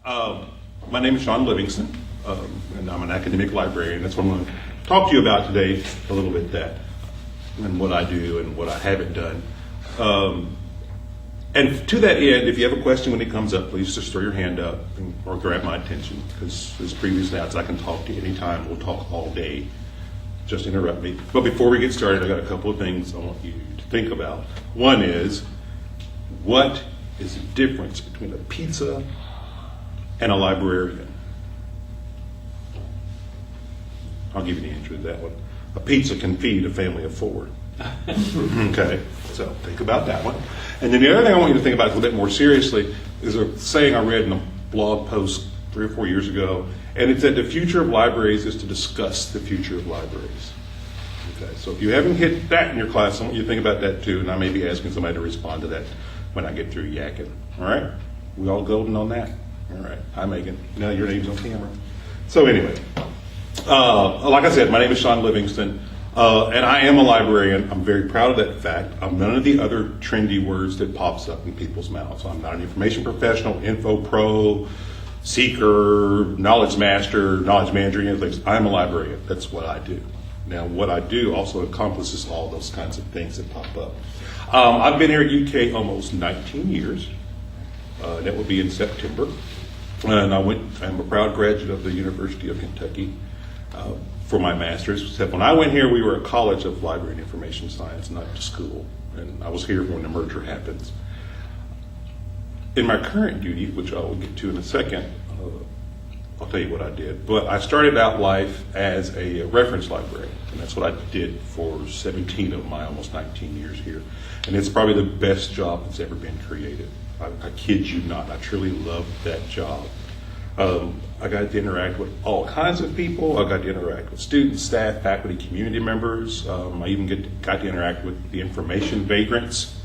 My name is Shawn Livingston, and I'm an academic librarian. That's what I'm going to talk to you about today, a little bit that, and what I do and what I haven't done. And to that end, if you have a question when it comes up, please just throw your hand up or grab my attention, because as previously announced, I can talk to you anytime. We'll talk all day. Just interrupt me. But before we get started, I got a couple of things I want you to think about. One is, what is the difference between a pizza and a librarian? I'll give you the answer to that one. A pizza can feed a family of 4. Okay, so think about that one. And then the other thing I want you to think about a little bit more seriously is a saying I read in a blog post 3 or 4 years ago, and it said the future of libraries is to discuss the future of libraries. Okay, so if you haven't hit that in your class, I want you to think about that too, and I may be asking somebody to respond to that when I get through yakking. All right? We all golden on that? All right. Hi, Megan. Now your name's on camera. So anyway, like I said, my name is Shawn Livingston, and I am a librarian. I'm very proud of that fact. I'm none of the other trendy words that pops up in people's mouths. I'm not an information professional, info pro, seeker, knowledge master, knowledge manager, any of those things. I'm a librarian. That's what I do. Now, what I do also encompasses all those kinds of things that pop up. I've been here at UK almost 19 years. That will be in September. And I'm a proud graduate of the University of Kentucky for my master's. Except when I went here, we were a college of library and information science, not a school. And I was here when the merger happens. In my current duty, which I will get to in a second, I'll tell you what I did. But I started out life as a reference librarian, and that's what I did for 17 of my almost 19 years here. And it's probably the best job that's ever been created. I kid you not. I truly loved that job. I got to interact with all kinds of people. I got to interact with students, staff, faculty, community members. I even got to interact with the information vagrants.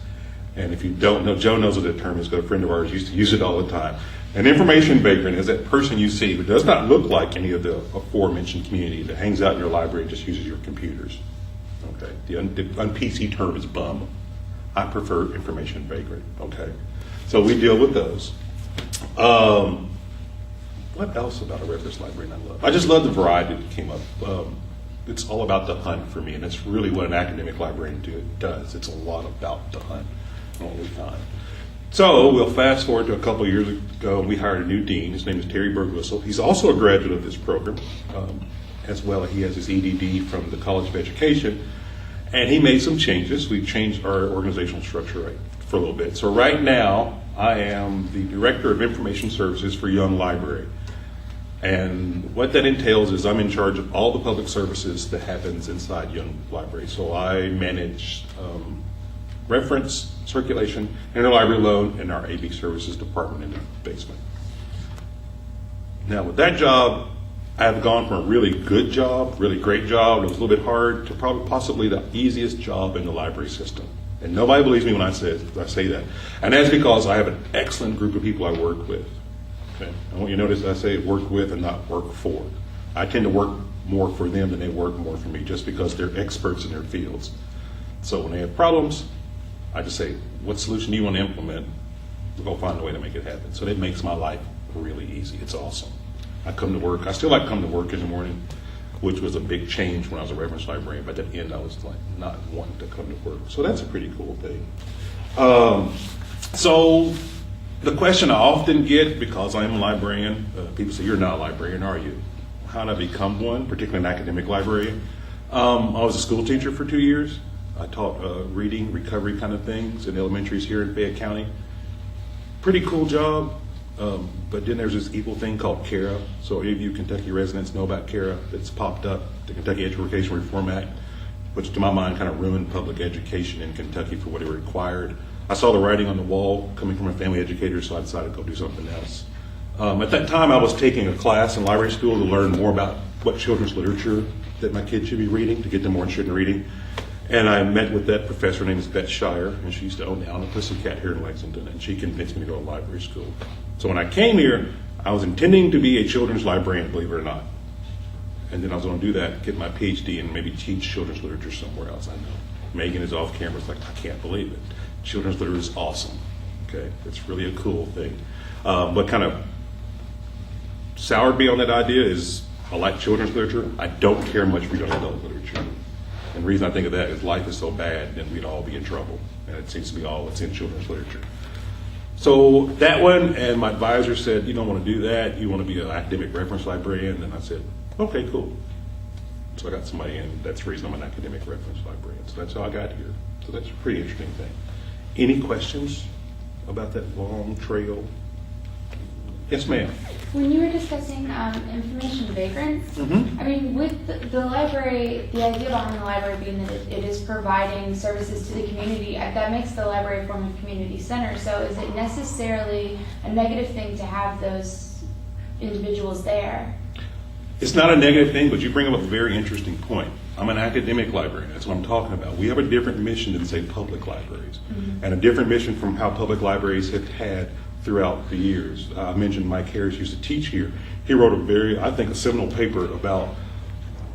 And if you don't know, Joe knows what that term is, because a friend of ours used to use it all the time. An information vagrant is that person you see who does not look like any of the aforementioned community, that hangs out in your library and just uses your computers. Okay, the un-PC term is bum. I prefer information vagrant. Okay, so we deal with those. What else about a reference librarian I love? I just love the variety that came up. It's all about the hunt for me, and that's really what an academic librarian does. It's a lot about the hunt and what we find. So we'll fast forward to a couple of years ago, and we hired a new dean. His name is Terry Bergwissel. He's also a graduate of this program, as well. He has his EDD from the College of Education, and he made some changes. We've changed our organizational structure for a little bit. So right now, I am the Director of Information Services for Young Library. And what that entails is I'm in charge of all the public services that happens inside Young Library. So I manage reference, circulation, interlibrary loan, and our AV services department in the basement. Now with that job, I have gone from a really good job, really great job, it was a little bit hard, to probably possibly the easiest job in the library system. And nobody believes me when I say that. And that's because I have an excellent group of people I work with. Okay? I want you to notice I say work with and not work for. I tend to work more for them than they work more for me, just because they're experts in their fields. So when they have problems, I just say, what solution do you want to implement? We'll go find a way to make it happen. So that makes my life really easy. It's awesome. I come to work. I still like to come to work in the morning, which was a big change when I was a reference librarian. But at the end, I was like not wanting to come to work. So that's a pretty cool thing. So the question I often get, because I am a librarian, people say, you're not a librarian, are you? How did I become one, particularly an academic librarian? I was a school teacher for 2 years. I taught reading, recovery kind of things in elementaries here in Fayette County. Pretty cool job, but then there's this evil thing called CARA. So any of you Kentucky residents know about CARA that's popped up, the Kentucky Education Reform Act, which to my mind kind of ruined public education in Kentucky for what it required. I saw the writing on the wall coming from a family educator, so I decided to go do something else. At that time, I was taking a class in library school to learn more about what children's literature that my kids should be reading, to get them more interested in reading. And I met with that professor, her name is Beth Shire, and she used to own the Allen Pussycat here in Lexington, and she convinced me to go to library school. So when I came here, I was intending to be a children's librarian, believe it or not. And then I was going to do that, get my PhD, and maybe teach children's literature somewhere else. I know Megan is off camera. It's like, I can't believe it. Children's literature is awesome. Okay, it's really a cool thing. What kind of soured me on that idea is I like children's literature. I don't care much for young adult literature. And the reason I think of that is life is so bad, then we'd all be in trouble. And it seems to be all that's in children's literature. So that one, and my advisor said, you don't want to do that. You want to be an academic reference librarian. And I said, okay, cool. So I got somebody in. That's the reason I'm an academic reference librarian. So that's how I got here. So that's a pretty interesting thing. Any questions about that long trail? Yes, ma'am. When you were discussing information vagrants, I mean, with the library, the idea behind the library being that it is providing services to the community, that makes the library a form of community center. So is it necessarily a negative thing to have those individuals there? It's not a negative thing, but you bring up a very interesting point. I'm an academic librarian. That's what I'm talking about. We have a different mission than, say, public libraries, and a different mission from how public libraries have had throughout the years. I mentioned Mike Harris used to teach here. He wrote a seminal paper about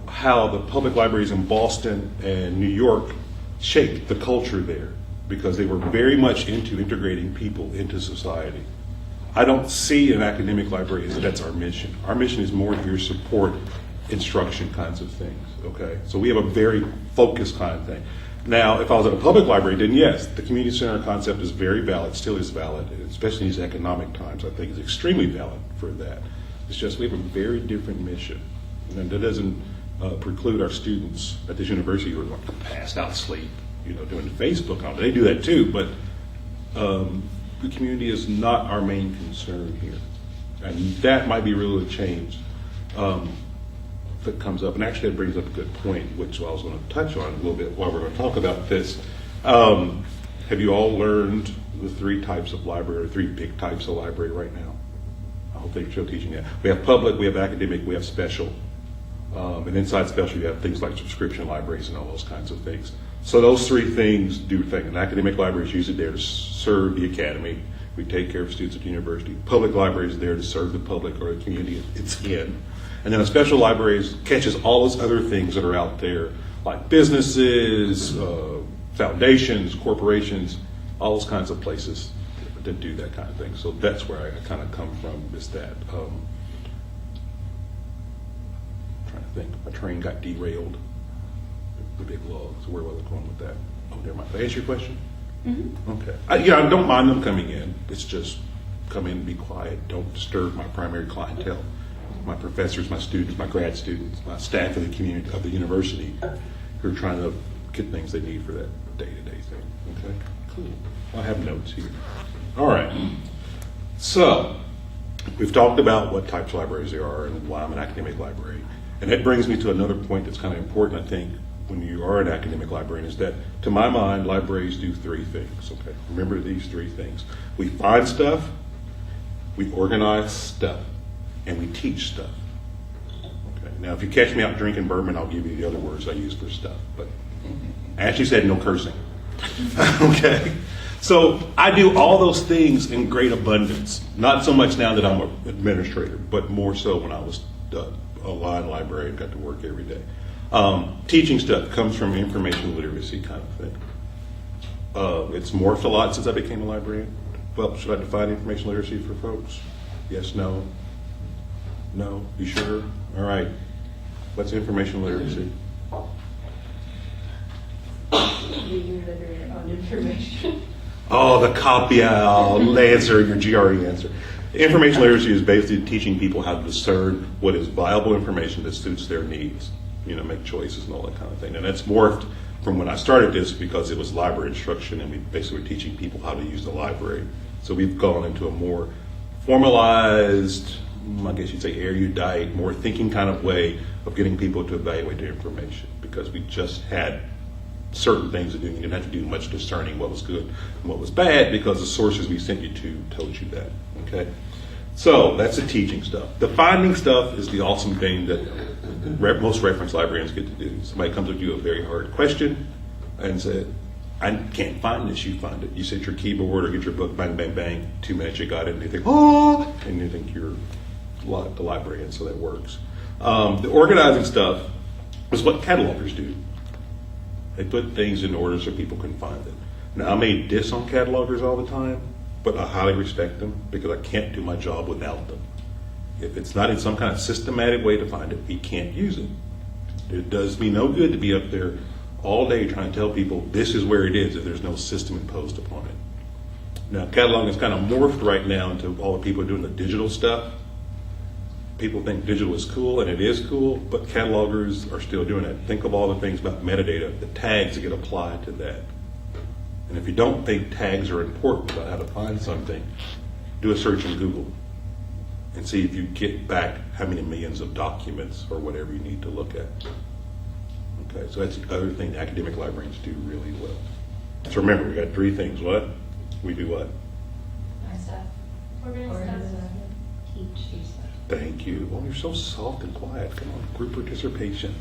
how the public libraries in Boston and New York shaped the culture there because they were very much into integrating people into society. I don't see an academic library as that's our mission. Our mission is more here to support instruction kinds of things, okay? So we have a very focused kind of thing. Now, if I was at a public library, then yes, the community center concept is very valid, still is valid, especially in these economic times. I think it's extremely valid for that. It's just we have a very different mission. And that doesn't preclude our students at this university who are going to pass out sleep, doing Facebook and all. They do that too, but the community is not our main concern here. And that might be really a change that comes up. And actually that brings up a good point, which I was going to touch on a little bit while we're going to talk about this. Have you all learned the three types of library, or three big types of library right now? I hope they're still teaching that. We have public, we have academic, we have special. And inside special, you have things like subscription libraries and all those kinds of things. So those three things do things. An academic library is usually there to serve the academy. We take care of students at the university. Public library is there to serve the public or the community it's in. And then a special library catches all those other things that are out there, like businesses, foundations, corporations, all those kinds of places that do that kind of thing. So that's where I kind of come from, is that. Trying to think, my train got derailed, the big logs. Where was I going with that? Oh, never mind. Did I answer your question? Mm-hmm. Okay. I don't mind them coming in. It's just come in and be quiet. Don't disturb my primary clientele. My professors, my students, my grad students, my staff of the community, of the university, who are trying to get things they need for that day-to-day thing. Okay, cool. I have notes here. All right. So we've talked about what types of libraries there are and why I'm an academic librarian. And that brings me to another point that's kind of important, I think, when you are an academic librarian, is that, to my mind, libraries do three things. Okay, remember these three things. We find stuff, we organize stuff, and we teach stuff. Okay. Now, if you catch me out drinking bourbon, I'll give you the other words I use for stuff. But I actually said no cursing. Okay. So I do all those things in great abundance. Not so much now that I'm an administrator, but more so when I was a line librarian, got to work every day. Teaching stuff comes from information literacy kind of thing. It's morphed a lot since I became a librarian. Well, should I define information literacy for folks? Yes, no? No? You sure? All right. What's information literacy? Being literate on information. Oh, the copy. I'll answer your GRE answer. Information literacy is basically teaching people how to discern what is viable information that suits their needs. Make choices and all that kind of thing. And that's morphed from when I started this because it was library instruction and we basically were teaching people how to use the library. So we've gone into a more formalized, I guess you'd say erudite, more thinking kind of way of getting people to evaluate their information because we just had certain things to do. You didn't have to do much discerning what was good and what was bad because the sources we sent you to told you that. Okay? So that's the teaching stuff. The finding stuff is the awesome thing that most reference librarians get to do. Somebody comes up to you with a very hard question and said, I can't find this, you find it. You set your keyboard or get your book, bang, bang, bang, 2 minutes you got it, and you think, oh, and you think you're the librarian, so that works. The organizing stuff is what catalogers do. They put things in order so people can find them. Now, I may diss on catalogers all the time, but I highly respect them because I can't do my job without them. If it's not in some kind of systematic way to find it, we can't use it. It does me no good to be up there all day trying to tell people this is where it is if there's no system imposed upon it. Now, cataloging is kind of morphed right now into all the people doing the digital stuff. People think digital is cool, and it is cool, but catalogers are still doing it. Think of all the things about metadata, the tags that get applied to that. And if you don't think tags are important about how to find something, do a search in Google and see if you get back how many millions of documents or whatever you need to look at. Okay, so that's the other thing the academic librarians do really well. So remember, we got three things. What? We do what? Organize stuff. Teach. Thank you. Oh, you're so soft and quiet. Come on, group participation.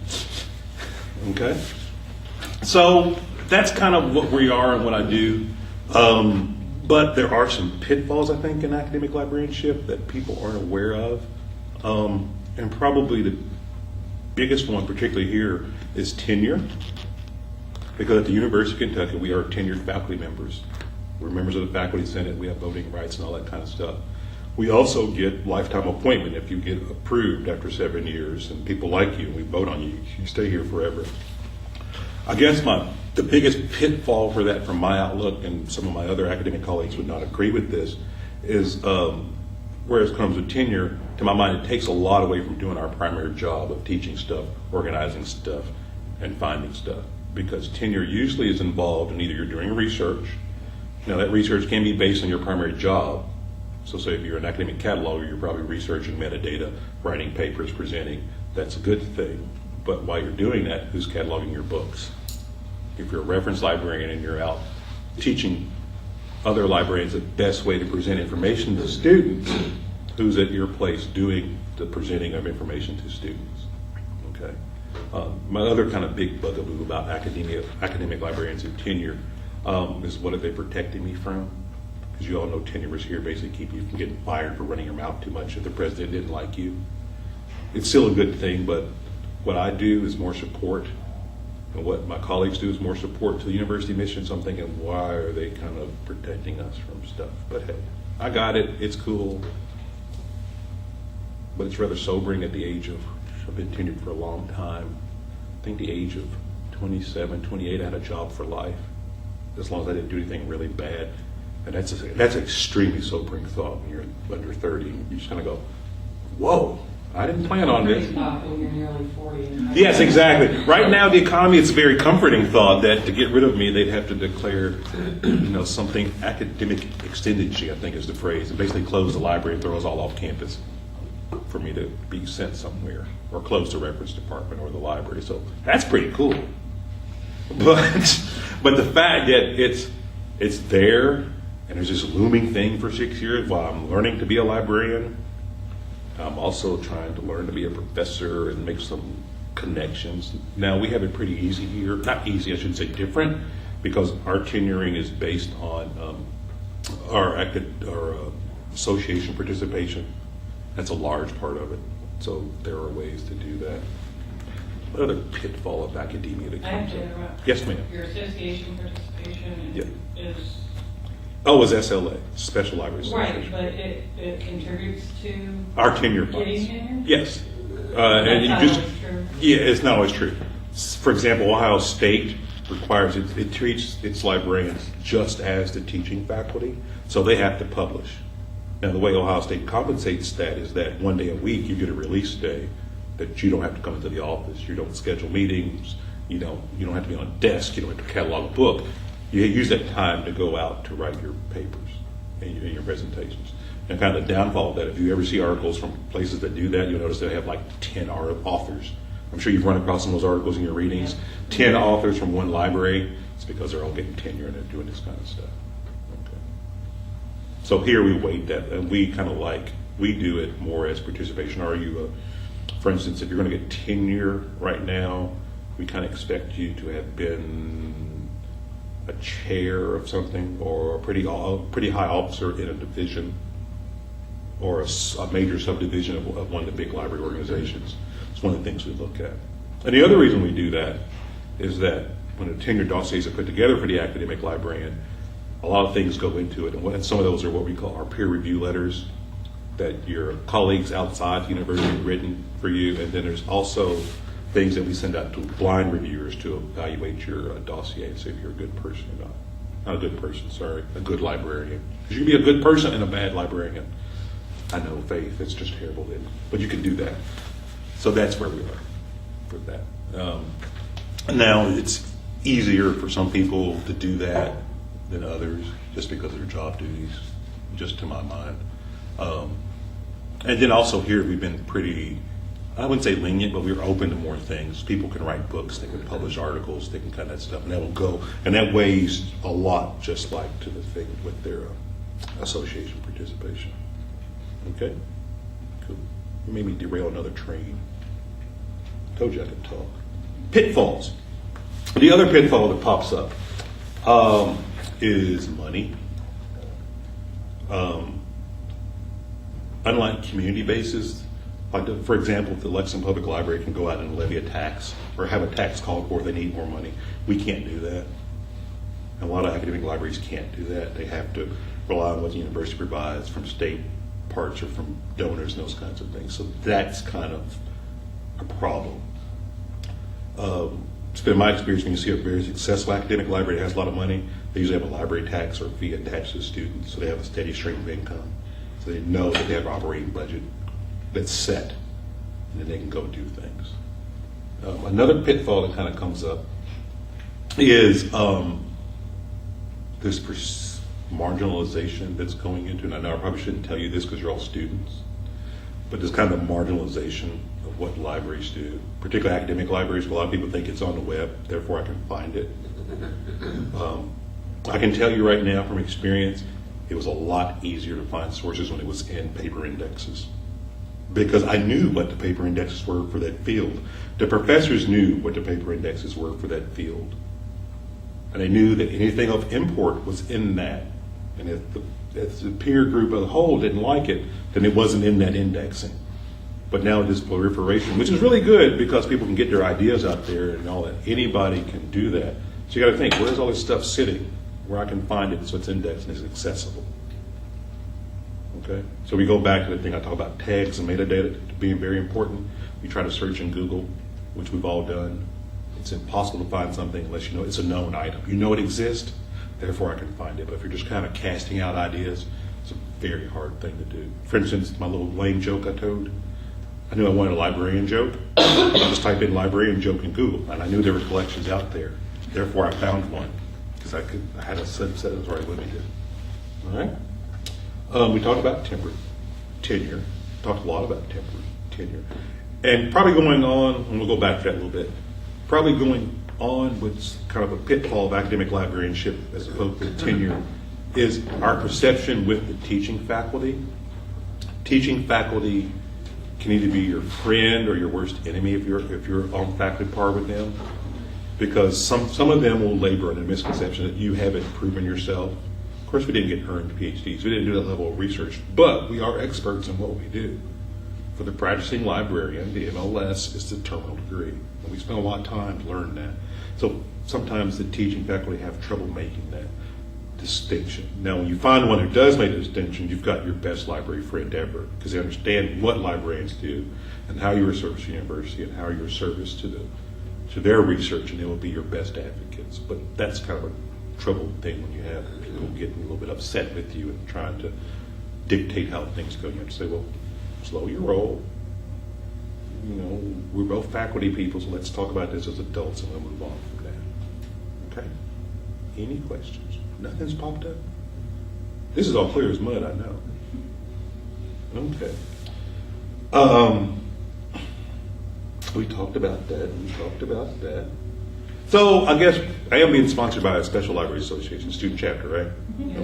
Okay? So that's kind of what we are and what I do. But there are some pitfalls, I think, in academic librarianship that people aren't aware of. And probably the biggest one, particularly here, is tenure. Because at the University of Kentucky, we are tenured faculty members. We're members of the faculty senate. We have voting rights and all that kind of stuff. We also get lifetime appointment if you get approved after 7 years and people like you and we vote on you. You stay here forever. I guess the biggest pitfall for that from my outlook, and some of my other academic colleagues would not agree with this, is where it comes with tenure, to my mind, it takes a lot away from doing our primary job of teaching stuff, organizing stuff, and finding stuff. Because tenure usually is involved in either you're doing research. Now that research can be based on your primary job. So say if you're an academic cataloger, you're probably researching metadata, writing papers, presenting. That's a good thing. But while you're doing that, who's cataloging your books? If you're a reference librarian and you're out teaching other librarians the best way to present information to students, who's at your place doing the presenting of information to students? Okay. My other kind of big bugaboo about academic librarians and tenure is what are they protecting me from? Because you all know tenures here basically keep you from getting fired for running your mouth too much if the president didn't like you. It's still a good thing, but what I do is more support, and what my colleagues do is more support to the university mission. So I'm thinking, why are they kind of protecting us from stuff? But hey, I got it, it's cool. But it's rather sobering at the age of, I've been tenured for a long time. I think the age of 27, 28, I had a job for life, as long as I didn't do anything really bad. And that's an extremely sobering thought when you're under 30. You just kind of go, whoa, I didn't plan on this. When you're nearly 40. Yes, exactly. Right now, the economy, it's a very comforting thought that to get rid of me, they'd have to declare, something academic extendancy, I think is the phrase, and basically close the library and throw us all off campus for me to be sent somewhere, or close the reference department or the library. So that's pretty cool. But the fact that it's there, and there's this looming thing for 6 years while I'm learning to be a librarian. I'm also trying to learn to be a professor and make some connections. Now, we have it pretty easy here. Not easy, I should say different, because our tenuring is based on our association participation. That's a large part of it. So there are ways to do that. What other pitfall of academia that I have comes to up? interrupt. Yes, ma'am. Your association participation Yeah. is Oh, it's SLA, Special Library Association. right, but it contributes to Our tenure funds. getting tenure? Yes. That's And you not just, always true. yeah, it's not always true. For example, Ohio State requires it treats its librarians just as the teaching faculty, so they have to publish. Now, the way Ohio State compensates that is that one day a week you get a release day that you don't have to come into the office, you don't schedule meetings, you don't have to be on a desk, you don't have to catalog a book. You use that time to go out to write your papers and your presentations. And kind of the downfall of that, if you ever see articles from places that do that, you'll notice they have like 10 authors. I'm sure you've run across some of those articles in your readings. 10 authors from one library. It's because they're all getting tenure and they're doing this kind of stuff. Okay. So here we weight that, and we kind of we do it more as participation. For instance, if you're going to get tenure right now, we kind of expect you to have been a chair of something, or a pretty high officer in a division, or a major subdivision of one of the big library organizations. It's one of the things we look at. And the other reason we do that is that when the tenure dossiers are put together for the academic librarian, a lot of things go into it, and some of those are what we call our peer review letters. that your colleagues outside the university have written for you, and then there's also things that we send out to blind reviewers to evaluate your dossier and see if you're a good person or not. Not a good person, sorry, a good librarian. Because you can be a good person and a bad librarian. I know, Faith, it's just terrible, isn't it? But you can do that. So that's where we are for that. Now, it's easier for some people to do that than others just because of their job duties, just to my mind. And then also here we've been pretty, I wouldn't say lenient, but we're open to more things. People can write books, they can publish articles, they can kind of that stuff, and that will go, and that weighs a lot, just like to the thing with their association participation. Okay? Cool. You made me derail another train. Told you I could talk. Pitfalls. The other pitfall that pops up is money. Unlike community bases, like for example, if the Lexington Public Library can go out and levy a tax or have a tax called for, they need more money. We can't do that. And a lot of academic libraries can't do that. They have to rely on what the university provides from state parts or from donors and those kinds of things. So that's kind of a problem. It's been my experience when you see a very successful academic library that has a lot of money, they usually have a library tax or fee attached to the students, so they have a steady stream of income. So they know that they have an operating budget that's set, and then they can go do things. Another pitfall that kind of comes up is this marginalization that's going into, and I know I probably shouldn't tell you this because you're all students, but this kind of marginalization of what libraries do, particularly academic libraries. A lot of people think it's on the web, therefore I can find it. I can tell you right now from experience, it was a lot easier to find sources when it was in paper indexes, because I knew what the paper indexes were for that field. The professors knew what the paper indexes were for that field. And they knew that anything of import was in that. And if the peer group as a whole didn't like it, then it wasn't in that indexing. But now this proliferation, which is really good because people can get their ideas out there and all that. Anybody can do that. So you got to think, where's all this stuff sitting where I can find it so it's indexed and it's accessible? Okay, so we go back to the thing I talk about, tags and metadata being very important. You try to search in Google, which we've all done. It's impossible to find something unless you know it's a known item. You know it exists, therefore I can find it. But if you're just kind of casting out ideas, it's a very hard thing to do. For instance, my little lame joke I told, I knew I wanted a librarian joke. I just type in librarian joke in Google, and I knew there were collections out there. Therefore I found one, because I had a subset that was already limited. All right? We talked about tenure, talked a lot about tenure. And probably going on, and we'll go back to that a little bit, probably going on with kind of a pitfall of academic librarianship as opposed to tenure is our perception with the teaching faculty. Teaching faculty can either be your friend or your worst enemy if you're on faculty par with them, because some of them will labor in a misconception that you haven't proven yourself. Of course, we didn't get earned PhDs. We didn't do that level of research, but we are experts in what we do. For the practicing librarian, the MLS is the terminal degree, and we spend a lot of time to learn that. So sometimes the teaching faculty have trouble making that distinction. Now, when you find one who does make the distinction, you've got your best library friend ever, because they understand what librarians do and how you're a service to the university and how you're a service to their research, and they will be your best advocates. But that's kind of a troubled thing when you have people getting a little bit upset with you and trying to dictate how things go. You have to say, well, slow your roll. You know, we're both faculty people, so let's talk about this as adults and we'll move on from that. Okay? Any questions? Nothing's popped up? This is all clear as mud, I know. Okay. We talked about that. So I guess I am being sponsored by a Special Libraries Association student chapter, right?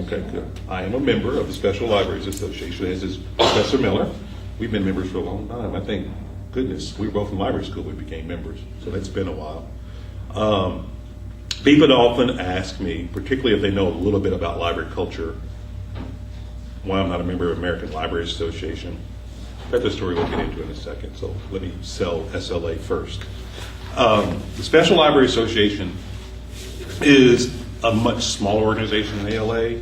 Okay, good. I am a member of the Special Libraries Association, as is Professor Miller. We've been members for a long time. I think, goodness, we were both in library school, we became members, so that's been a while. People often ask me, particularly if they know a little bit about library culture, why I'm not a member of American Library Association. That's a story we'll get into in a second, so let me sell SLA first. The Special Library Association is a much smaller organization than ALA,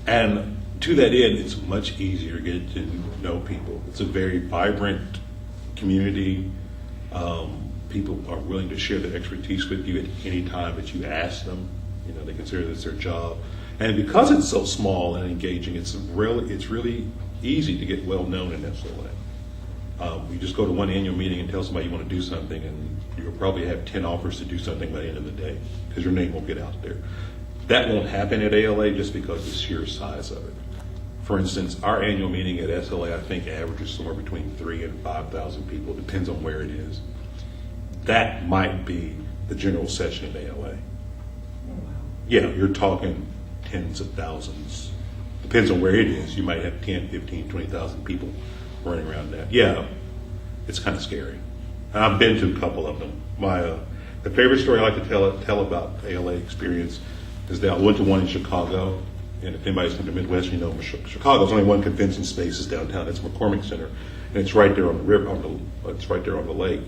and to that end, it's much easier to get to know people. It's a very vibrant community. People are willing to share their expertise with you at any time that you ask them. You know, they consider this their job. And because it's so small and engaging, it's really easy to get well known in SLA. You just go to one annual meeting and tell somebody you want to do something, and you'll probably have 10 offers to do something by the end of the day because your name will get out there. That won't happen at ALA just because of the sheer size of it. For instance, our annual meeting at SLA, I think, averages somewhere between 3,000 and 5,000 people. Depends on where it is. That might be the general session at ALA. Yeah, you're talking tens of thousands. Depends on where it is. You might have 10, 15, 20,000 people running around that. Yeah, it's kind of scary. And I've been to a couple of them. The favorite story I like to tell about ALA experience is that I went to one in Chicago. And if anybody's from the Midwest, you know Chicago's only one convention space is downtown. It's McCormick Center, and it's right there on the river. It's right there on the lake.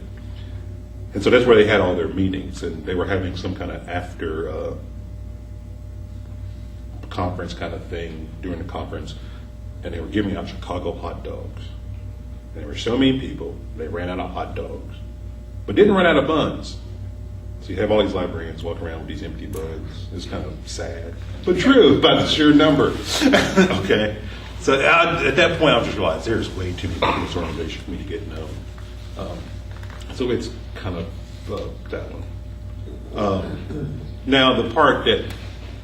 And so that's where they had all their meetings, and they were having some kind of after conference kind of thing during the conference, and they were giving out Chicago hot dogs. And there were so many people, they ran out of hot dogs, but didn't run out of buns. So you have all these librarians walking around with these empty buns. It's kind of sad, but true about the sheer number. Okay, so at that point, I just realized there's way too many people in this organization for me to get known. So it's kind of that one. Now, the part that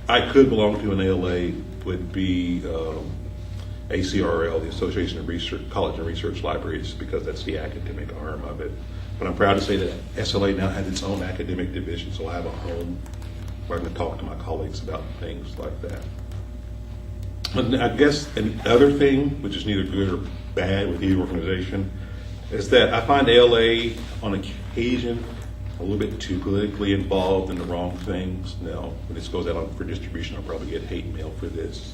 I could belong to in ALA would be ACRL, the Association of College and Research Libraries, because that's the academic arm of it. But I'm proud to say that SLA now has its own academic division, so I have a home where I can talk to my colleagues about things like that. And I guess another thing, which is neither good or bad with either organization, is that I find ALA on occasion a little bit too politically involved in the wrong things. Now, when this goes out for distribution, I'll probably get hate mail for this.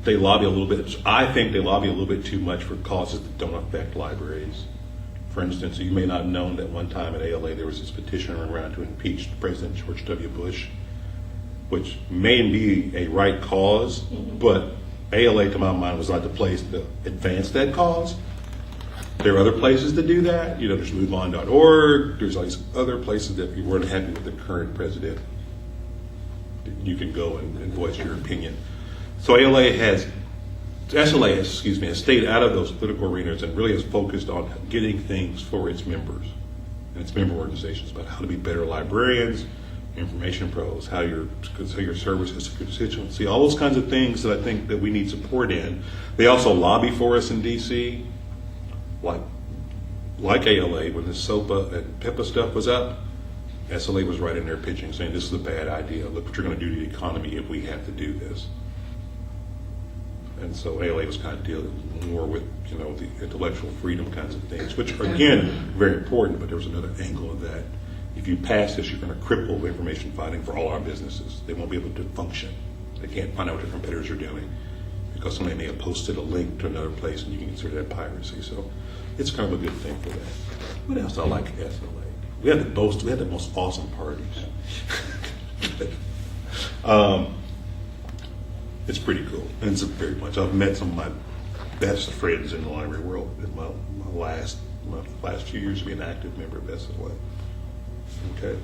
They lobby a little bit. I think they lobby a little bit too much for causes that don't affect libraries. For instance, you may not have known that one time at ALA there was this petition around to impeach President George W. Bush, which may be a right cause, but ALA, to my mind, was not the place to advance that cause. There are other places to do that. You know, there's MoveOn.org. There's all these other places that if you weren't happy with the current president, you can go and voice your opinion. So SLA has stayed out of those political arenas and really is focused on getting things for its members and its member organizations about how to be better librarians, information pros, how your service is to constituency, all those kinds of things that I think that we need support in. They also lobby for us in DC, like ALA, when the SOPA and PIPA stuff was up, SLA was right in there pitching, saying this is a bad idea. Look what you're going to do to the economy if we have to do this. And so ALA was kind of dealing more with, you know, the intellectual freedom kinds of things, which are, again, very important, but there was another angle of that. If you pass this, you're going to cripple information fighting for all our businesses. They won't be able to function. They can't find out what their competitors are doing because somebody may have posted a link to another place and you can consider that piracy. So it's kind of a good thing for that. What else I like at SLA? We had the most awesome parties. It's pretty cool. And it's very much. I've met some of my best friends in the library world in my last few years of being an active member of SLA. Okay.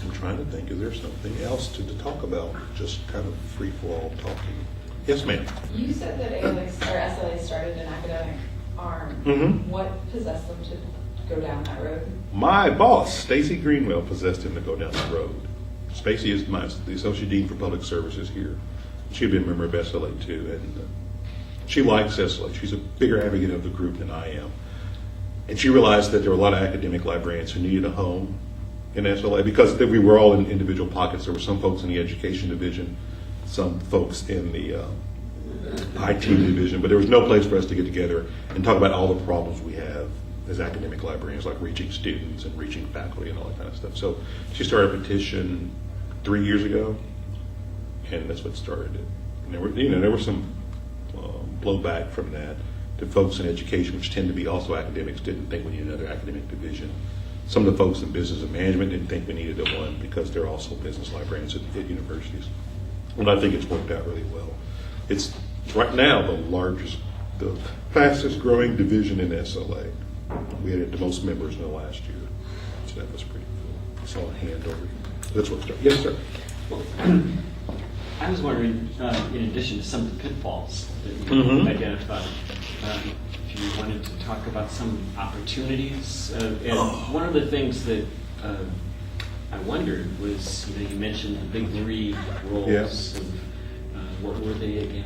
I'm trying to think, is there something else to talk about? Just kind of free-for-all talking. Yes, ma'am. You said that SLA started an academic arm. Mm-hmm. What possessed them to go down that road? My boss, Stacy Greenwell, possessed him to go down that road. Stacy is the Associate Dean for Public Services here. She'd been a member of SLA too, and she likes SLA. She's a bigger advocate of the group than I am. And she realized that there were a lot of academic librarians who needed a home in SLA because we were all in individual pockets. There were some folks in the education division, some folks in the IT division, but there was no place for us to get together and talk about all the problems we have as academic librarians, like reaching students and reaching faculty and all that kind of stuff. So she started a petition 3 years ago, and that's what started it. And there were some blowback from that. The folks in education, which tend to be also academics, didn't think we needed another academic division. Some of the folks in business and management didn't think we needed one because they're also business librarians at universities. And I think it's worked out really well. It's right now the fastest growing division in SLA. We had the most members in the last year, so that was pretty cool. I saw a hand over here. That's what started. Yes, sir. Well, I was wondering, in addition to some of the pitfalls that you identified, if you wanted to talk about some opportunities. And one of the things that I wondered was, you mentioned the big three roles. Yeah. Of, what were they again?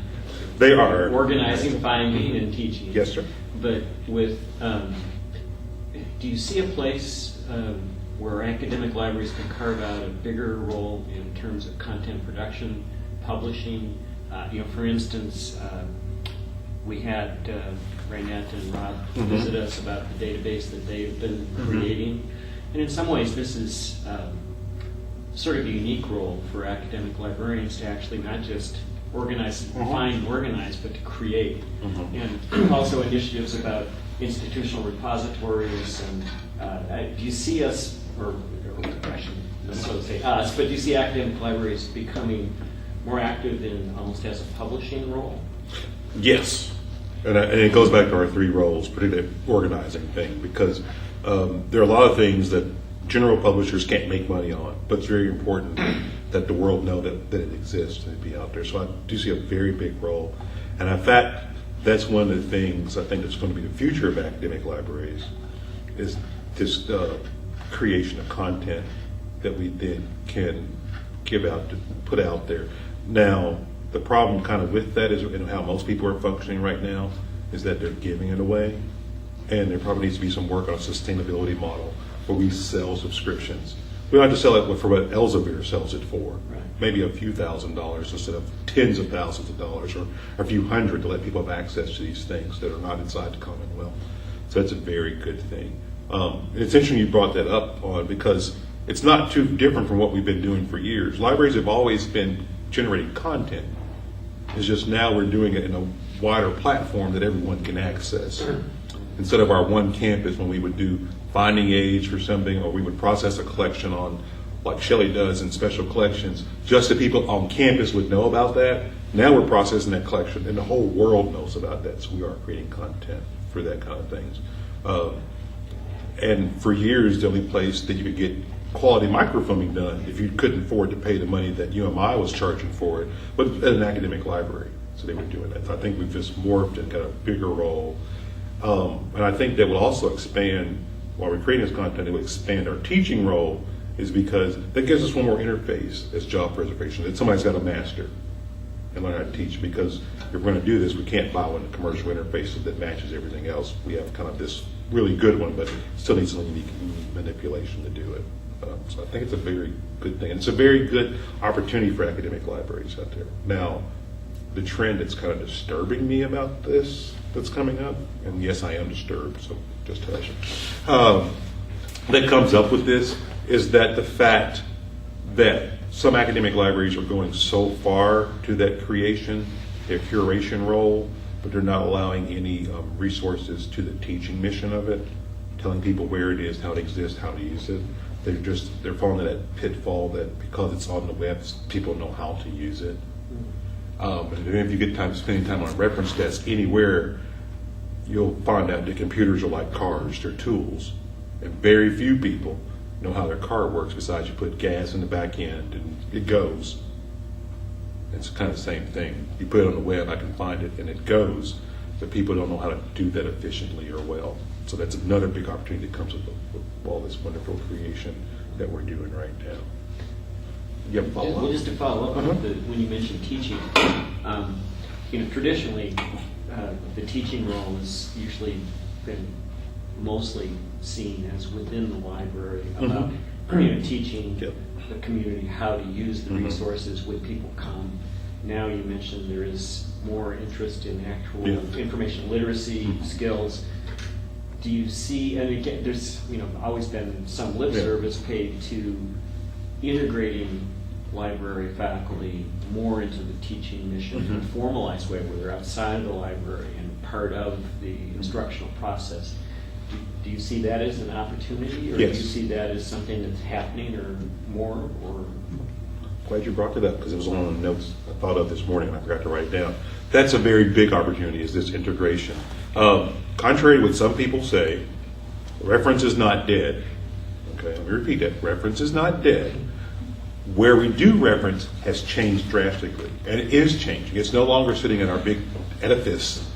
They are organizing, finding, and teaching. Yes, sir. But with, do you see a place where academic libraries can carve out a bigger role in terms of content production, publishing? For instance, we had Raynette and Rob visit us about the database that they've been creating. And in some ways, this is sort of a unique role for academic librarians to actually not just organize, find and organize, but to create. And also initiatives about institutional repositories. And do you see us, or I shouldn't necessarily say us, but do you see academic libraries becoming more active in almost as a publishing role? Yes. And it goes back to our three roles, particularly the organizing thing, because there are a lot of things that general publishers can't make money on, but it's very important that the world know that it exists and be out there. So I do see a very big role. And in fact, that's one of the things I think that's going to be the future of academic libraries, is this creation of content that we then can give out, to put out there. Now, the problem kind of with that is, how most people are functioning right now, is that they're giving it away. And there probably needs to be some work on a sustainability model where we sell subscriptions. We don't have to sell it for what Elsevier sells it for. Right. Maybe a few $1,000s instead of tens of thousands of dollars, or a few hundred, to let people have access to these things that are not inside the Commonwealth. So that's a very good thing. It's interesting you brought that up, because it's not too different from what we've been doing for years. Libraries have always been generating content. It's just now we're doing it in a wider platform that everyone can access. Instead of our one campus, when we would do finding age for something, or we would process a collection on, like Shelley does in special collections, just the people on campus would know about that. Now we're processing that collection, and the whole world knows about that. So we are creating content for that kind of things. And for years, the only place that you could get quality microfilming done if you couldn't afford to pay the money that UMI was charging for it, but at an academic library. So they were doing that. So I think we've just morphed and got a bigger role. And I think that will also expand, while we're creating this content, it will expand our teaching role, is because that gives us one more interface as job preservation. That somebody's got to master and learn how to teach, because if we're going to do this, we can't buy one commercial interface that matches everything else. We have kind of this really good one, but still needs some unique manipulation to do it. So I think it's a very good thing. And it's a very good opportunity for academic libraries out there. Now, the trend that's kind of disturbing me about this that's coming up, and yes, I am disturbed, so just hush, that comes up with this, is that the fact that some academic libraries are going so far to that creation, their curation role, but they're not allowing any resources to the teaching mission of it, telling people where it is, how it exists, how to use it. They're falling into that pitfall that because it's on the web, people know how to use it. And if you get time spending time on a reference desk anywhere, you'll find out that computers are like cars, they're tools. And very few people know how their car works, besides you put gas in the back end and it goes. It's kind of the same thing. You put it on the web, I can find it, and it goes. But people don't know how to do that efficiently or well. So that's another big opportunity that comes with all this wonderful creation that we're doing right now. You have a follow-up? Well, just to follow up on when you mentioned teaching, traditionally, the teaching role has usually been mostly seen as within the library, about teaching the community how to use the resources when people come. Now you mentioned there is more interest in actual information literacy skills. Do you see, and again, there's always been some lip service paid to integrating library faculty more into the teaching mission in a formalized way, where they're outside of the library and part of the instructional process. Do you see that as an opportunity, or do you see that as something that's happening, or more, or? glad you brought that up because it was on the notes I thought of this morning and I forgot to write it down. That's a very big opportunity, is this integration. Contrary to what some people say, reference is not dead. Okay, let me repeat that. Reference is not dead. Where we do reference has changed drastically, and it is changing. It's no longer sitting in our big edifice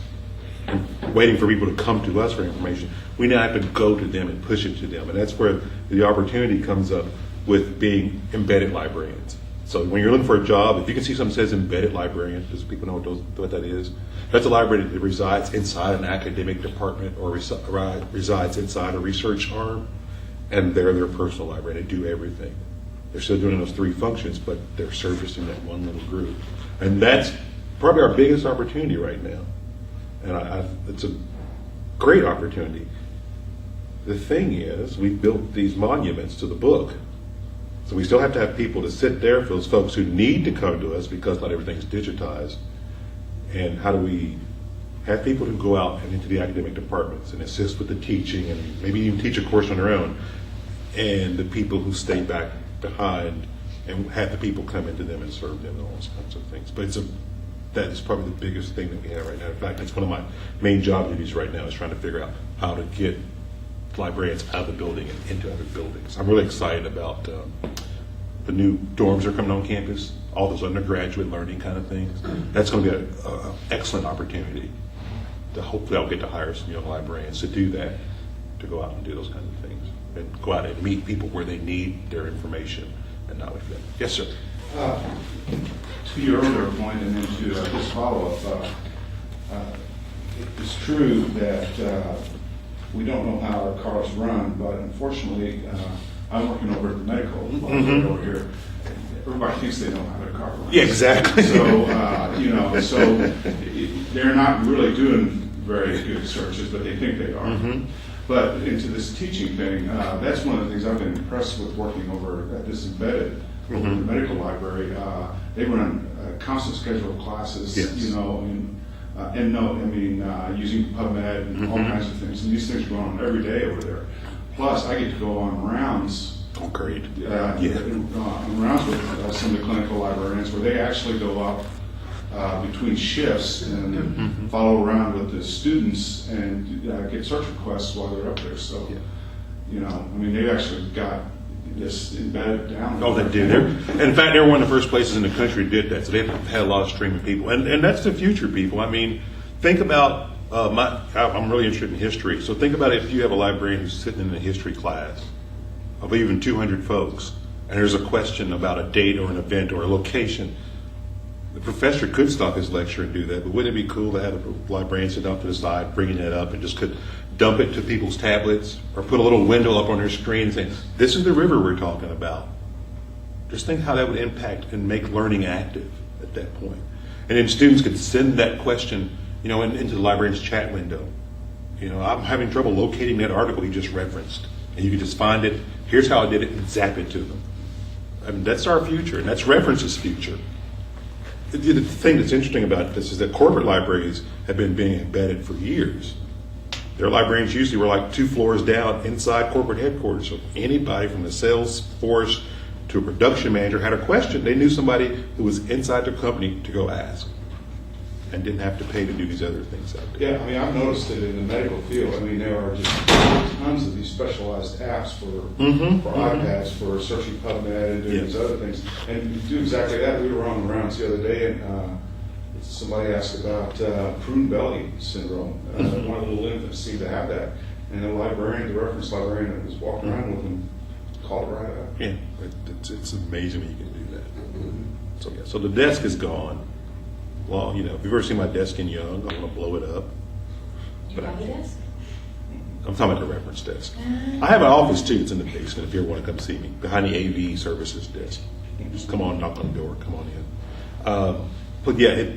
and waiting for people to come to us for information. We now have to go to them and push it to them, and that's where the opportunity comes up with being embedded librarians. So when you're looking for a job, if you can see something that says embedded librarian, does people know what that is? That's a library that resides inside an academic department or resides inside a research arm, and they're their personal library. They do everything. They're still doing those three functions, but they're servicing that one little group. And that's probably our biggest opportunity right now. And it's a great opportunity. The thing is, we've built these monuments to the book. So we still have to have people to sit there for those folks who need to come to us because not everything's digitized. And how do we have people who go out and into the academic departments and assist with the teaching and maybe even teach a course on their own, and the people who stay back behind and have the people come into them and serve them and all those kinds of things. But that is probably the biggest thing that we have right now. In fact, it's one of my main job duties right now is trying to figure out how to get librarians out of the building and into other buildings. I'm really excited about the new dorms that are coming on campus, all those undergraduate learning kind of things. That's going to be an excellent opportunity to hopefully I'll get to hire some young librarians to do that, to go out and do those kinds of things and go out and meet people where they need their information and not with them. Yes, sir. To your earlier point and then to this follow-up, it's true that we don't know how our cars run, but unfortunately, I'm working over at the medical over here. Everybody thinks they know how their car runs. Yeah, exactly. So, so they're not really doing very good searches, but they think they are. Mm-hmm. But into this teaching thing, that's one of the things I've been impressed with working over at this embedded over the medical library. They run a constant schedule of classes, Yes. Using PubMed and all kinds of things. And these things are going on every day over there. Plus, I get to go on rounds. Oh, great. On rounds with some of the clinical librarians where they actually go up between shifts and follow around with the students and get search requests while they're up there. So, they've actually got this embedded down. Oh, they do. In fact, they're one of the first places in the country that did that. So they've had a lot of streaming people. And that's the future, people. I mean, think about, I'm really interested in history. So think about if you have a librarian who's sitting in a history class of even 200 folks, and there's a question about a date or an event or a location. The professor could stop his lecture and do that, but wouldn't it be cool to have a librarian sit off to the side, bringing that up, and just could dump it to people's tablets or put a little window up on their screen and say, this is the river we're talking about. Just think how that would impact and make learning active at that point. And then students could send that question, into the librarian's chat window. I'm having trouble locating that article you just referenced. And you can just find it, here's how I did it, and zap it to them. I mean, that's our future, and that's reference's future. The thing that's interesting about this is that corporate libraries have been being embedded for years. Their librarians usually were like 2 floors down inside corporate headquarters. So anybody from the sales force to a production manager had a question, they knew somebody who was inside their company to go ask and didn't have to pay to do these other things out there. Yeah, I've noticed it in the medical field. There are just tons of these specialized apps for iPads for searching PubMed and doing these other things. And you do exactly that. We were on the rounds the other day, and somebody asked about prune belly syndrome. One of the little infants seemed to have that. And the reference librarian that was walking around with him called it right out. Yeah, it's amazing when you can do that. So the desk is gone. Well, if you've ever seen my desk in Young, I want to blow it up. Do you have a desk? I'm talking about the reference desk. I have an office too. It's in the basement if you ever want to come see me, behind the AV services desk. Just come on, knock on the door, come on in. But yeah,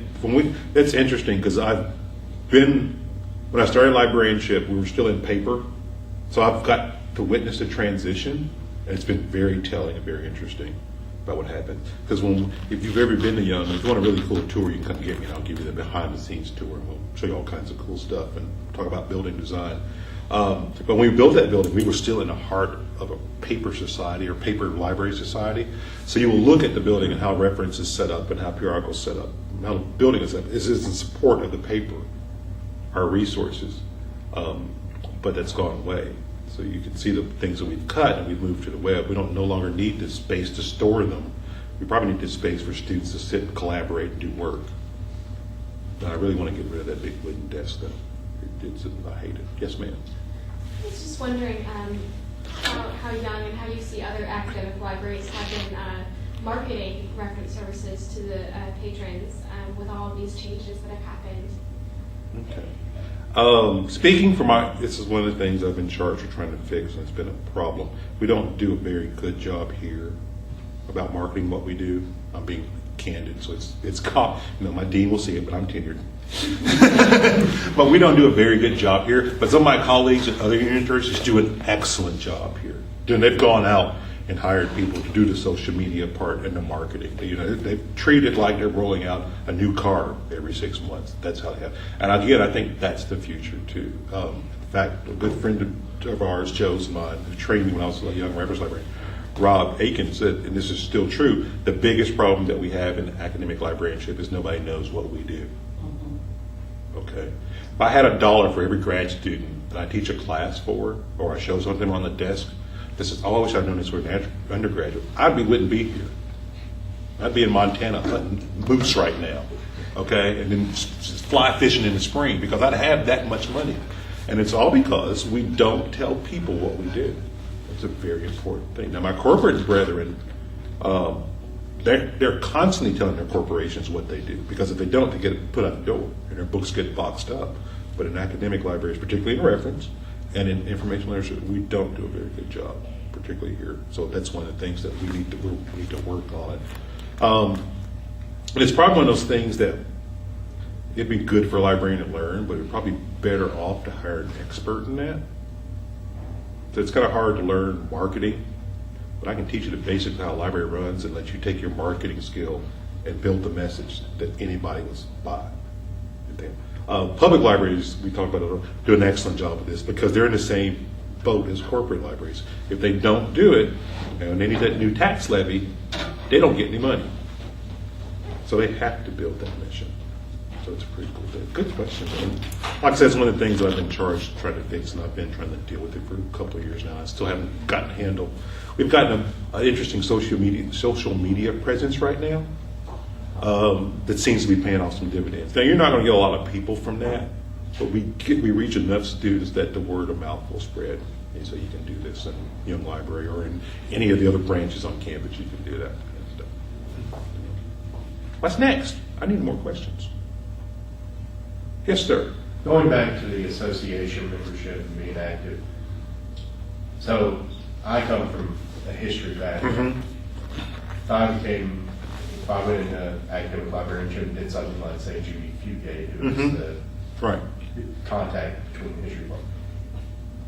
it's interesting because when I started librarianship, we were still in paper. So I've got to witness the transition, and it's been very telling and very interesting about what happened. Because if you've ever been to Young, if you want a really cool tour, you can come get me and I'll give you the behind the scenes tour and we'll show you all kinds of cool stuff and talk about building design. But when we built that building, we were still in the heart of a paper society or paper library society. So you will look at the building and how reference is set up and how periodical is set up, how the building is set up. Is in support of the paper, our resources. But that's gone away. So you can see the things that we've cut and we've moved to the web. We don't no longer need this space to store them. We probably need this space for students to sit and collaborate and do work. But I really want to get rid of that big wooden desk though. I hate it. Yes, ma'am. I was just wondering how young and how you see other academic libraries have been marketing reference services to the patrons with all of these changes that have happened. Okay. Speaking for this is one of the things I've been charged with trying to fix, and it's been a problem. We don't do a very good job here about marketing what we do. I'm being candid, so my dean will see it, but I'm tenured. But we don't do a very good job here. But some of my colleagues at other universities do an excellent job here. And they've gone out and hired people to do the social media part and the marketing. They've treated it like they're rolling out a new car every 6 months. That's how they have. And again, I think that's the future too. In fact, a good friend of ours, Joe's mine, who trained me when I was a young reference librarian, Rob Aiken said, and this is still true, the biggest problem that we have in academic librarianship is nobody knows what we do. Okay. If I had $1 for every grad student that I teach a class for, or I show something on the desk, this is, oh, I wish I'd known this was an undergraduate, wouldn't be here. I'd be in Montana hunting moose right now, okay, and then fly fishing in the spring because I'd have that much money. And it's all because we don't tell people what we do. It's a very important thing. Now, my corporate brethren, they're constantly telling their corporations what they do, because if they don't, they get put out the door and their books get boxed up. But in academic libraries, particularly in reference and in information literature, we don't do a very good job, particularly here. So that's one of the things that we need to work on. And it's probably one of those things that it'd be good for a librarian to learn, but it'd probably be better off to hire an expert in that. So it's kind of hard to learn marketing, but I can teach you the basics of how a library runs and let you take your marketing skill and build the message that anybody will buy. Public libraries, we talked about it, do an excellent job of this because they're in the same boat as corporate libraries. If they don't do it, and they need that new tax levy, they don't get any money. So they have to build that mission. So it's a pretty cool thing. Good question. And like I said, it's one of the things that I've been charged to try to fix, and I've been trying to deal with it for a couple of years now. I still haven't gotten a handle. We've gotten an interesting social media presence right now that seems to be paying off some dividends. Now, you're not going to get a lot of people from that, but we reach enough students that the word of mouth will spread. And so you can do this in Young Library or in any of the other branches on campus. You can do that kind of stuff. What's next? I need more questions. Yes, sir. Going back to the association membership and being active. So I come from a history background. If I went into academic librarianship and did something like, say, Judy Fugate, who was the Right. contact between the history department.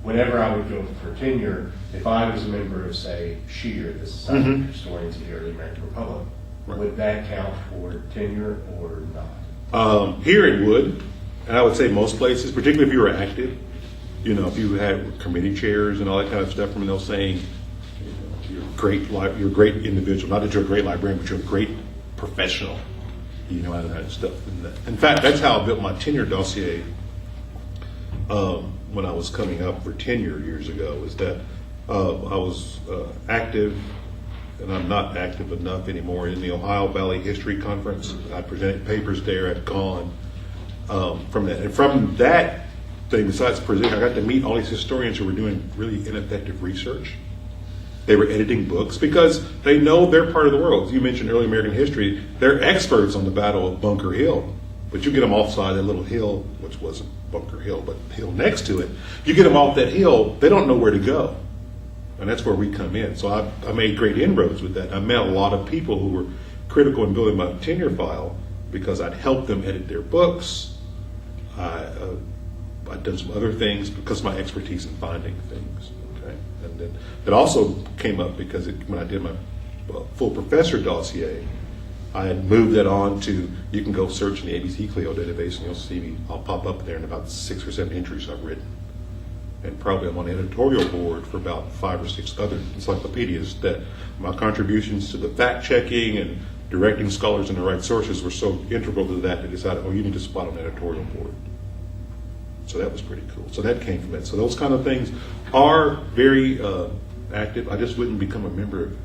Whenever I would go for tenure, if I was a member of, say, SHEAR, the Society of Historians of the Early American Republic, would that count for tenure or not? Here it would, and I would say most places, particularly if you were active, if you had committee chairs and all that kind of stuff, they'll saying, you're a great individual, not that you're a great librarian, but you're a great professional, all that kind of stuff. In fact, that's how I built my tenure dossier when I was coming up for tenure years ago, is that I was active, and I'm not active enough anymore, in the Ohio Valley History Conference. I presented papers there. I've gone from that. And from that thing, besides presenting, I got to meet all these historians who were doing really ineffective research. They were editing books because they know they're part of the world. You mentioned early American history. They're experts on the Battle of Bunker Hill. But you get them offside that little hill, which wasn't Bunker Hill, but the hill next to it. You get them off that hill, they don't know where to go. And that's where we come in. So I made great inroads with that. I met a lot of people who were critical in building my tenure file because I'd helped them edit their books. I'd done some other things because of my expertise in finding things. Okay, and then it also came up because when I did my full professor dossier, I had moved that on to, you can go search in the ABC Clio database and you'll see me, I'll pop up there in about 6 or 7 entries I've written. and probably I'm on the editorial board for about 5 or 6 other encyclopedias, that my contributions to the fact checking and directing scholars in the right sources were so integral to that, they decided, oh, you need to spot on the editorial board. So that was pretty cool. So that came from it. So those kind of things are very active. I just wouldn't become a member of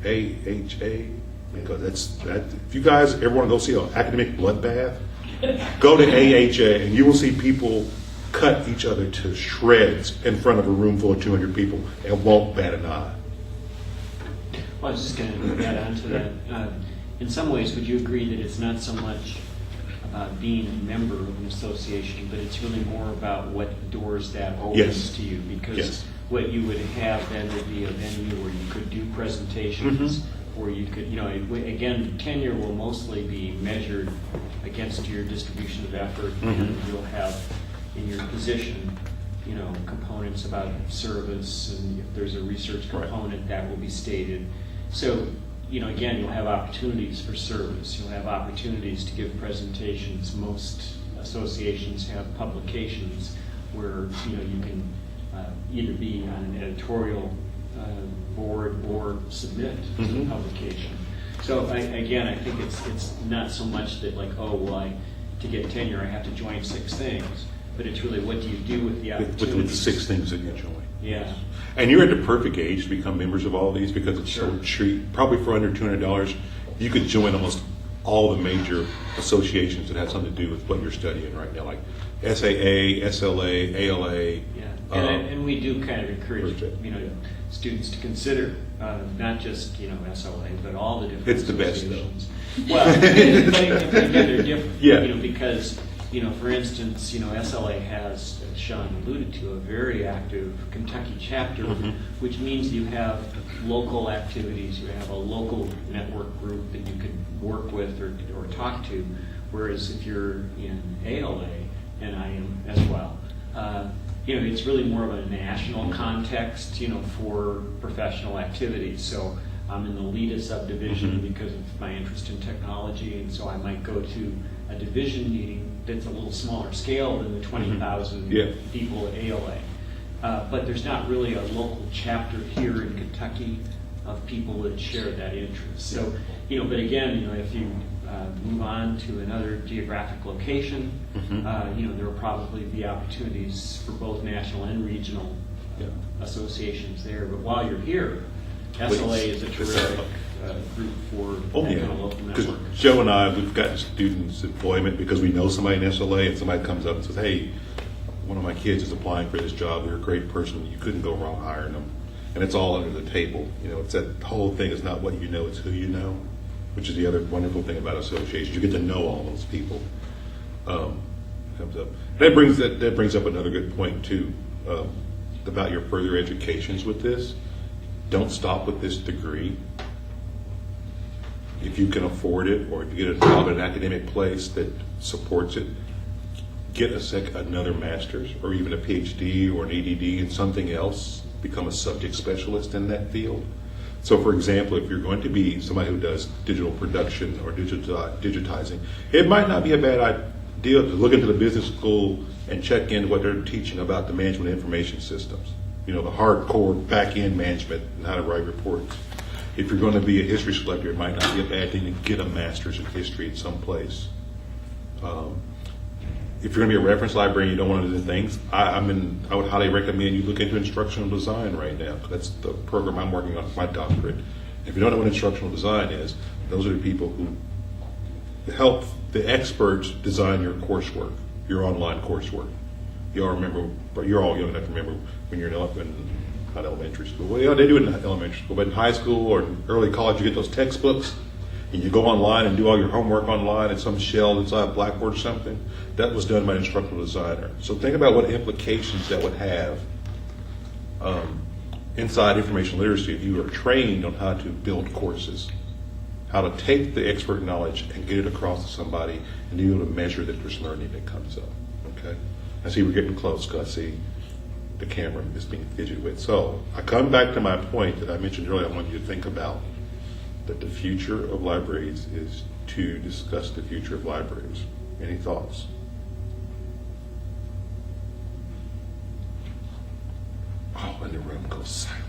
AHA, because if you guys ever want to go see an academic bloodbath, go to AHA and you will see people cut each other to shreds in front of a room full of 200 people and won't bat an eye. Well, I was just going to add on to that. In some ways, would you agree that it's not so much about being a member of an association, but it's really more about what doors that opens Yes. to you? Because Yes. what you would have then would be a venue where you could do presentations, where you could, again, tenure will mostly be measured against your distribution of effort, and you'll have in your position, components about service, and if there's a research component, that will be stated. So, again, you'll have opportunities for service. You'll have opportunities to give presentations. Most associations have publications where, you can either be on an editorial board or submit to the publication. So I think it's not so much that to get tenure I have to join 6 things, but it's really what do you do with the opportunities. With the 6 things that you join. Yeah. And you're at the perfect age to become members of all these, because it's so cheap. Probably for under $200, you could join almost all the major associations that have something to do with what you're studying right now, like SAA, SLA, ALA. Yeah, and we do kind of encourage students to consider not just SLA, but all the different. It's the best associations. Well, but again, they're different. Yeah. Because for instance, SLA has, as Shawn alluded to, a very active Kentucky chapter, which means you have local activities, you have a local network group that you could work with or talk to. Whereas if you're in ALA, and I am as well, it's really more of a national context, for professional activities. So I'm in the LEDA subdivision because of my interest in technology, and so I might go to a division meeting that's a little smaller scale than the 20,000 people at ALA. But there's not really a local chapter here in Kentucky of people that share that interest. So, but again, if you move on to another geographic location, there will probably be opportunities for both national and regional associations there. But while you're here, SLA is a terrific group for kind of local Because network. Joe and I, we've gotten students employment because we know somebody in SLA, and somebody comes up and says, hey, one of my kids is applying for this job. They're a great person. You couldn't go wrong hiring them. And it's all under the table. It's that whole thing is not what you know, it's who you know, which is the other wonderful thing about associations. You get to know all those people. Comes up. That brings up another good point too, about your further educations with this. Don't stop with this degree. If you can afford it, or if you get a job at an academic place that supports it, get another master's or even a PhD or an EDD in something else. Become a subject specialist in that field. So, for example, if you're going to be somebody who does digital production or digitizing, it might not be a bad idea to look into the business school and check in what they're teaching about the management of information systems. The hardcore back-end management and how to write reports. If you're going to be a history selector, it might not be a bad thing to get a master's in history at some place. If you're going to be a reference librarian, you don't want to do things. I would highly recommend you look into instructional design right now. That's the program I'm working on for my doctorate. If you don't know what instructional design is, those are the people who help the experts design your coursework, your online coursework. You all remember, but you're all young enough to remember when you're not elementary school. Well, they do it in elementary school, but in high school or in early college, you get those textbooks, and you go online and do all your homework online at some shell inside Blackboard or something. That was done by an instructional designer. So think about what implications that would have inside information literacy if you are trained on how to build courses, how to take the expert knowledge and get it across to somebody and be able to measure that there's learning that comes up. Okay? I see we're getting close because I see the camera is being fidgeted with. So I come back to my point that I mentioned earlier. I want you to think about that the future of libraries is to discuss the future of libraries. Any thoughts? the room goes silent.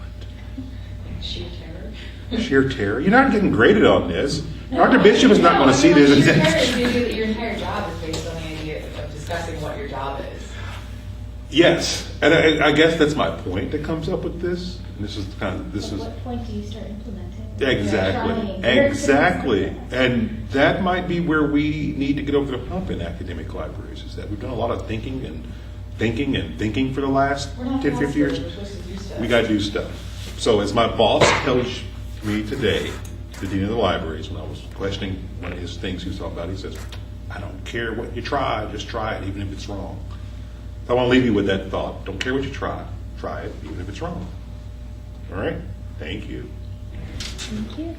Sheer terror. Sheer terror. You're not getting graded on this. Dr. Bishop is not going to see this. Sheer terror is your entire job is based on the idea of discussing what your job is. Yes, and I guess that's my point that comes up with this. And this is At what point do you start implementing? exactly, Trying. exactly, and that might be where we need to get over the hump in academic libraries. Is that we've done a lot of thinking for the last We're not 10, 50 years. We're supposed to do stuff. We got to do stuff. So as my boss tells me today, the dean of the libraries, when I was questioning one of his things he was talking about, he says, "I don't care what you try, just try it, even if it's wrong." I want to leave you with that thought. Don't care what you try it, even if it's wrong. All right? Thank you. Thank you.